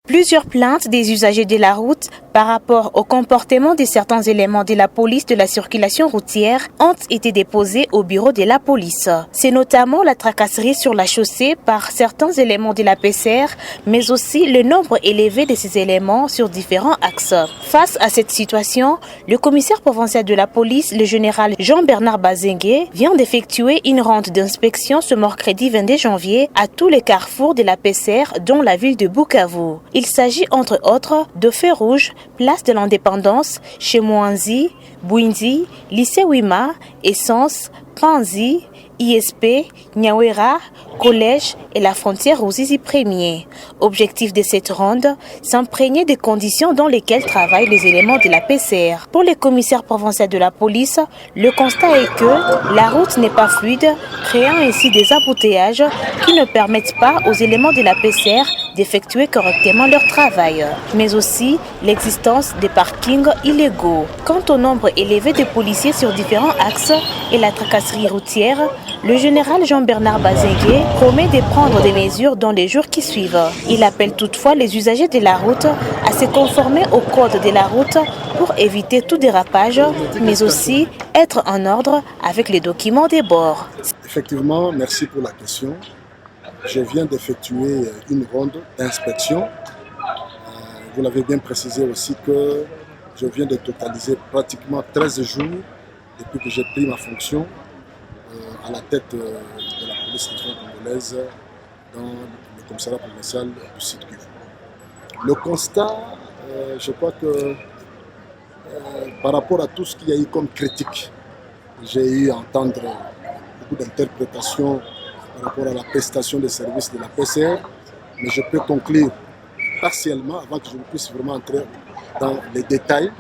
Plusieurs plaintes des usagers de la route par rapport au comportement de certains éléments de la police de la circulation routière ont été déposées au bureau de la police. C'est notamment la tracasserie sur la chaussée par certains éléments de la PCR, mais aussi le nombre élevé de ces éléments sur différents axes. Face à cette situation, le commissaire provincial de la police, le général Jean-Bernard Bazengue, vient d'effectuer une ronde d'inspection ce mercredi 22 janvier à tous les carrefours de la PCR, dont la ville de Bukavu. Il s'agit entre autres de Feu Rouge, Place de l'Indépendance, chez Mouanzi, Bouindi, Lycée Wima, Essence, Panzi, ISP, Nyawera, Collège et la frontière aux Izi Premier. Objectif de cette ronde, s'imprégner des conditions dans lesquelles travaillent les éléments de la PCR. Pour les commissaires provinciaux de la police, le constat est que la route n'est pas fluide, créant ainsi des embouteillages qui ne permettent pas aux éléments de la PCR d'effectuer correctement leur travail, mais aussi l'existence des parkings illégaux. Quant au nombre élevé de policiers sur différents axes et la tracasserie routière, le général Jean-Bernard Bazengue promet de prendre des mesures dans les jours qui suivent. Il appelle toutefois les usagers de la route à se conformer au code de la route pour éviter tout dérapage, mais aussi être en ordre avec les documents des bords. Effectivement, merci pour la question. Je viens d'effectuer une ronde d'inspection. Vous l'avez bien précisé aussi que je viens de totaliser pratiquement 13 jours depuis que j'ai pris ma fonction à la tête de la police nationale congolaise dans le commissariat provincial du Sud Kivu. Le constat, je crois que par rapport à tout ce qu'il y a eu comme critique, j'ai eu à entendre beaucoup d'interprétations par rapport à la prestation des services de la PCR, mais je peux conclure partiellement avant que je ne puisse vraiment entrer dans les détails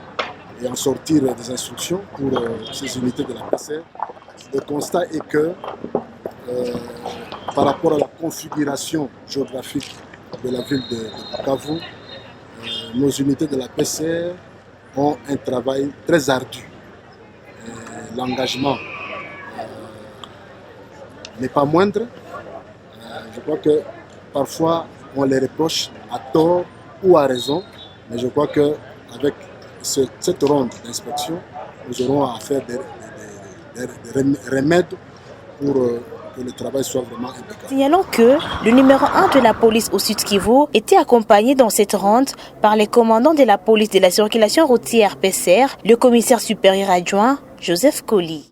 et en sortir des instructions pour ces unités de la PCR. Le constat est que par rapport à la configuration géographique de la ville de Bukavu, nos unités de la PCR ont un travail très ardu. L'engagement n'est pas moindre. Je crois que parfois on les reproche à tort ou à raison, mais je crois qu'avec cette ronde d'inspection, nous aurons à faire des remèdes pour que le travail soit vraiment impeccable. Signalons que le numéro 1 de la police au Sud Kivu était accompagné dans cette ronde par les commandants de la police de la circulation routière PCR, le commissaire supérieur adjoint Joseph Koli.